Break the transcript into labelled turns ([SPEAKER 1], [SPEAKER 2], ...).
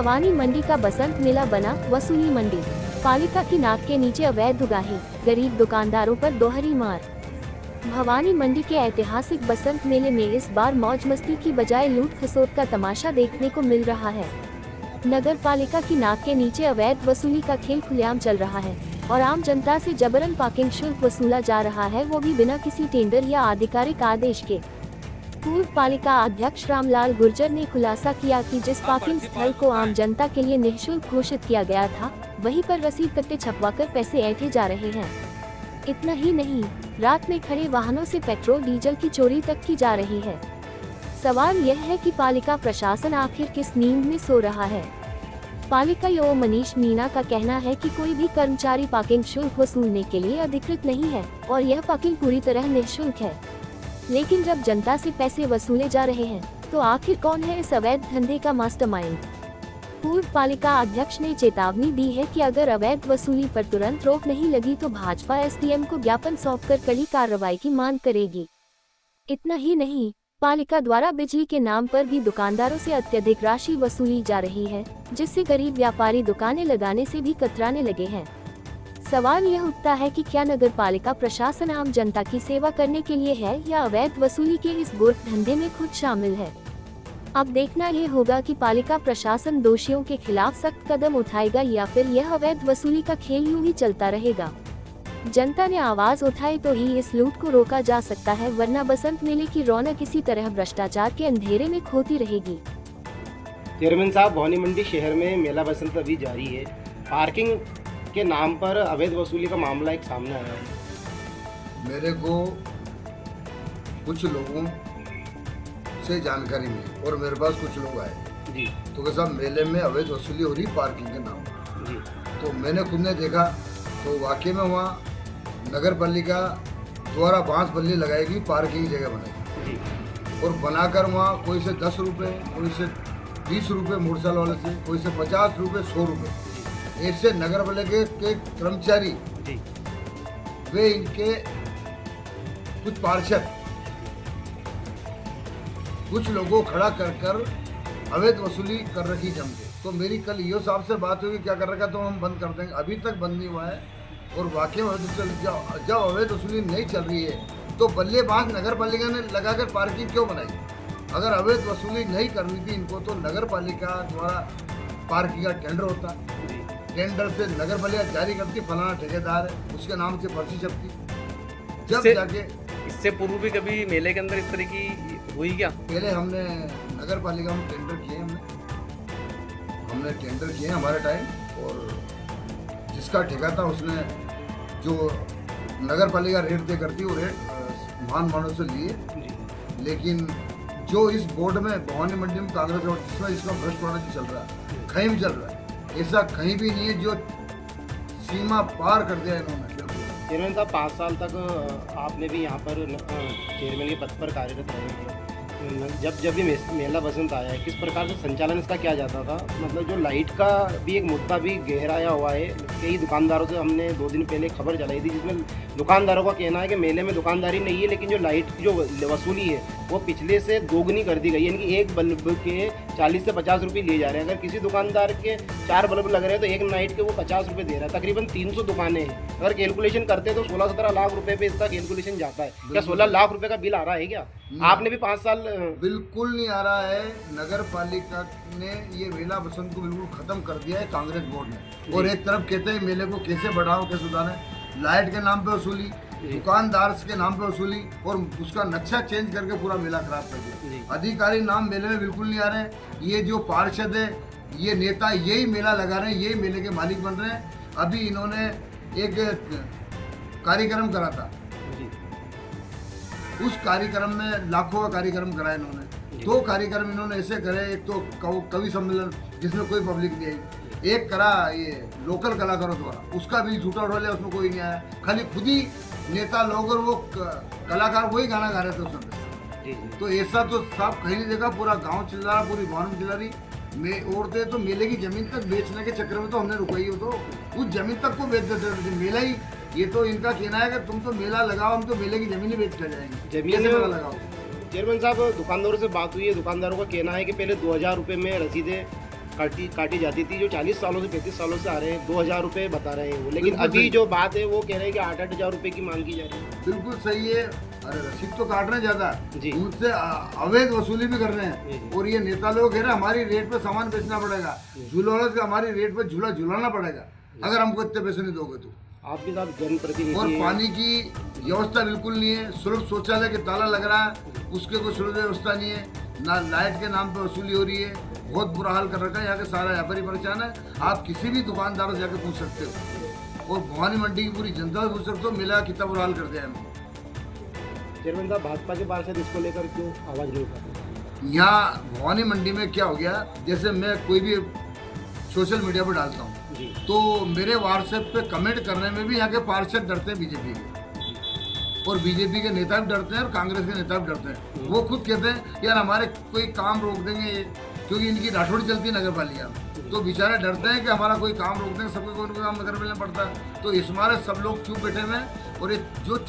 [SPEAKER 1] भवानी मंडी का बसंत मेला बना वसूली मंडी। पालिका की नाक के नीचे अवैध उगाही, गरीब दुकानदारों पर दोहरी मार। भवानी मंडी के ऐतिहासिक बसंत मेले में इस बार मौज मस्ती की बजाय लूट खसोट का तमाशा देखने को मिल रहा है। नगर पालिका की नाक के नीचे अवैध वसूली का खेल खुलेआम चल रहा है और आम जनता से जबरन पार्किंग शुल्क वसूला जा रहा है, वो भी बिना किसी टेंडर या आधिकारिक आदेश के। पूर्व पालिका अध्यक्ष रामलाल गुर्जर ने खुलासा किया कि जिस पार्किंग स्थल को आम जनता के लिए निःशुल्क घोषित किया गया था, वहीं पर रसीद कट्टे छपवाकर पैसे ऐंठे जा रहे हैं। इतना ही नहीं, रात में खड़े वाहनों से पेट्रोल डीजल की चोरी तक की जा रही है। सवाल यह है कि पालिका प्रशासन आखिर किस नींद में सो रहा है। पालिका ईओ मनीष मीणा का कहना है कि कोई भी कर्मचारी पार्किंग शुल्क वसूलने के लिए अधिकृत नहीं है और यह पार्किंग पूरी तरह निःशुल्क है। लेकिन जब जनता से पैसे वसूले जा रहे हैं, तो आखिर कौन है इस अवैध धंधे का मास्टरमाइंड? पूर्व पालिका अध्यक्ष ने चेतावनी दी है कि अगर अवैध वसूली पर तुरंत रोक नहीं लगी तो भाजपा एसडीएम को ज्ञापन सौंपकर कड़ी कार्रवाई की मांग करेगी। इतना ही नहीं, पालिका द्वारा बिजली के नाम पर भी दुकानदारों से अत्यधिक राशि वसूली जा रही है, जिससे गरीब व्यापारी दुकानें लगाने से भी कतराने लगे हैं। सवाल यह उठता है कि क्या नगर पालिका प्रशासन आम जनता की सेवा करने के लिए है या अवैध वसूली के इस गोरख धंधे में खुद शामिल है। अब देखना ये होगा कि पालिका प्रशासन दोषियों के खिलाफ सख्त कदम उठाएगा या फिर यह अवैध वसूली का खेल यूं ही चलता रहेगा। जनता ने आवाज उठाई तो ही इस लूट को रोका जा सकता है, वरना बसंत मेले की रौनक इसी तरह भ्रष्टाचार के अंधेरे में खोती रहेगी।
[SPEAKER 2] चेयरमैन साहब, भवानी मंडी शहर में मेला बसंत अभी जारी है। पार्किंग के नाम पर अवैध वसूली का मामला एक सामने आया है।
[SPEAKER 3] मेरे को कुछ लोगों से जानकारी मिली और मेरे पास कुछ लोग आए
[SPEAKER 2] जी,
[SPEAKER 3] तो कि साहब मेले में अवैध वसूली हो रही पार्किंग के नाम पर।
[SPEAKER 2] जी,
[SPEAKER 3] तो मैंने खुद ने देखा तो वाकई में वहाँ नगर पालिका द्वारा बांस बल्ली लगाएगी, पार्किंग जगह बनाएगी
[SPEAKER 2] जी,
[SPEAKER 3] और बनाकर वहाँ कोई से 10 रुपये, कोई से 20 रुपये मोटरसाइकिल वाले से, कोई से 50 रुपये, 100 रुपये, ऐसे नगर पालिका के कर्मचारी
[SPEAKER 2] जी,
[SPEAKER 3] वे इनके कुछ पार्षद कुछ लोगों खड़ा कर अवैध वसूली कर रखी जम के। तो मेरी कल ईओ साहब से बात हुई, क्या कर रखा तो हम बंद कर देंगे, अभी तक बंद नहीं हुआ है। और वाकई में जब अवैध वसूली नहीं चल रही है तो बल्लेबाज नगर पालिका ने लगाकर पार्किंग क्यों बनाई? अगर अवैध वसूली नहीं करनी थी इनको तो नगर पालिका द्वारा पार्किंग का टेंडर होता, टेंडर से नगर पालिका जारी करती, फलाना ठेकेदार है उसके नाम से पर्ची छपती। जब जाके
[SPEAKER 2] इससे पूर्व भी कभी मेले के अंदर इस तरह की हुई क्या?
[SPEAKER 3] पहले हमने नगर पालिका में टेंडर किए, हमने टेंडर किए हमारे टाइम, और जिसका ठेका था उसने जो नगर पालिका रेट तय करती वो रेट महान मानव से लिए। लेकिन जो इस बोर्ड में भवानी मंडी में कांग्रेस और जिसमें इसका भ्रष्टाचार चल रहा है, कहीं भी चल रहा है, ऐसा कहीं भी नहीं है जो सीमा पार कर दिया इन्होंने।
[SPEAKER 2] चेयरमैन साहब, 5 साल तक आपने भी यहाँ पर चेयरमैन के पद पर कार्यरत रहे हैं। जब भी मेला बसंत आया है, किस प्रकार से संचालन इसका किया जाता था? मतलब जो लाइट का भी एक मुद्दा भी गहराया हुआ है। कई दुकानदारों से हमने 2 दिन पहले खबर चलाई थी, जिसमें दुकानदारों का कहना है कि मेले में दुकानदारी नहीं है, लेकिन जो लाइट की जो वसूली है वो पिछले से दोगुनी कर दी गई है। यानी कि एक बल्ब के 40 से 50 रुपये लिए जा रहे हैं। अगर किसी दुकानदार के 4 बल्ब लग रहे हैं तो एक नाइट के वो 50 रुपये दे रहा है। तकरीबन 300 दुकानें हैं। अगर कैलकुलेशन करते हैं तो 16-17 लाख रुपए पे इसका कैलकुलेशन जाता है। क्या 16 लाख रुपए का बिल आ रहा है क्या? आपने भी 5 साल
[SPEAKER 3] बिल्कुल नहीं आ रहा है। नगर पालिका ने ये मेला बसंत को बिल्कुल खत्म कर दिया है कांग्रेस बोर्ड ने। और एक तरफ कहते हैं मेले को कैसे बढ़ाओ, कैसे सुधारें, लाइट के नाम पे वसूली, दुकानदार के नाम पे वसूली, और उसका नक्शा चेंज करके पूरा मेला खराब कर दिया। अधिकारी नाम मेले में बिल्कुल नहीं आ रहे हैं। ये जो पार्षद है, ये नेता यही मेला लगा रहे हैं, यही मेले के मालिक बन रहे हैं। अभी इन्होंने एक कार्यक्रम करा था, उस कार्यक्रम में लाखों का कार्यक्रम कराया इन्होंने। 2 कार्यक्रम इन्होंने ऐसे करे, एक तो कवि सम्मेलन जिसमें कोई पब्लिक नहीं आई, एक करा ये लोकल कलाकारों द्वारा, उसका भी झूठा उठा लिया, उसमें कोई नहीं आया। खाली खुद ही नेता लोग और वो कलाकार वही गाना गा रहे थे उसमें। तो ऐसा तो साफ कहीं नहीं देखा। पूरा गाँव चिल्ला रहा, पूरी भवानी चिल्ला रही। औरतें तो मेले की जमीन तक बेचने के चक्कर में तो हमने रुकाई हो, तो उस जमीन तक को बेच देते थे। मेला ही ये तो इनका कहना है कि तुम तो मेला लगाओ, हम तो मेले की जमीन ही बेच कर जाएंगे।
[SPEAKER 2] जमीन
[SPEAKER 3] मेला लगाओ।
[SPEAKER 2] चेयरमैन साहब, दुकानदारों से बात हुई है। दुकानदारों का कहना है कि पहले 2000 रुपये में रसीदें काटी जाती थी, जो 40 सालों से 35 सालों से आ रहे हैं, 2000 रुपये बता रहे हैं वो, लेकिन
[SPEAKER 3] बिल्कुल
[SPEAKER 2] अभी
[SPEAKER 3] सही।
[SPEAKER 2] जो बात है वो कह रहे हैं कि 8-8 हज़ार रुपये की मांग की जा रही है।
[SPEAKER 3] बिल्कुल सही है। अरे रसीद तो काट रहे हैं ज्यादा,
[SPEAKER 2] जी।
[SPEAKER 3] उनसे अवैध वसूली भी कर रहे
[SPEAKER 2] जी,
[SPEAKER 3] हैं।
[SPEAKER 2] जी।
[SPEAKER 3] और ये नेता लोग है ना, हमारी रेट पे सामान बेचना पड़ेगा, झूला वाले से हमारी रेट पे झूला झूलाना पड़ेगा अगर हमको इतने पैसे नहीं दोगे तो।
[SPEAKER 2] आप भी साहब जनप्रतिनिधि
[SPEAKER 3] और
[SPEAKER 2] हैं।
[SPEAKER 3] पानी की व्यवस्था बिल्कुल नहीं है, सुलभ शौचालय के ताला लग रहा है, उसके कोई सुलभ व्यवस्था नहीं है, ना लाइट के नाम पे वसूली हो रही है, बहुत बुरा हाल कर रखा है यहाँ के। सारा व्यापारी परेशान है, आप किसी भी दुकानदार से जाकर पूछ सकते हो, और भवानी मंडी की पूरी जनता से पूछ सकते हो, मेला कितना बुरा हाल कर दिया है।
[SPEAKER 2] चेयरमैन साहब, भाजपा के पार्षद इसको लेकर क्यों आवाज नहीं उठाते?
[SPEAKER 3] यहाँ भवानी मंडी में क्या हो गया, जैसे मैं कोई भी सोशल मीडिया पर डालता हूँ
[SPEAKER 2] जी।
[SPEAKER 3] तो मेरे व्हाट्सएप पे कमेंट करने में भी यहाँ के पार्षद डरते हैं बीजेपी के, और बीजेपी के नेता भी डरते हैं और कांग्रेस के नेता भी डरते हैं। वो खुद कहते हैं यार हमारे कोई काम रोक देंगे ये, क्योंकि इनकी राठौड़ी चलती है नगर पालिका में, तो बेचारे डरते हैं कि हमारा कोई काम रोक देंगे, सबको कोई ना कोई काम नगर में पड़ता है। तो इस मारे सब लोग चुप बैठे हुए हैं, और ये जो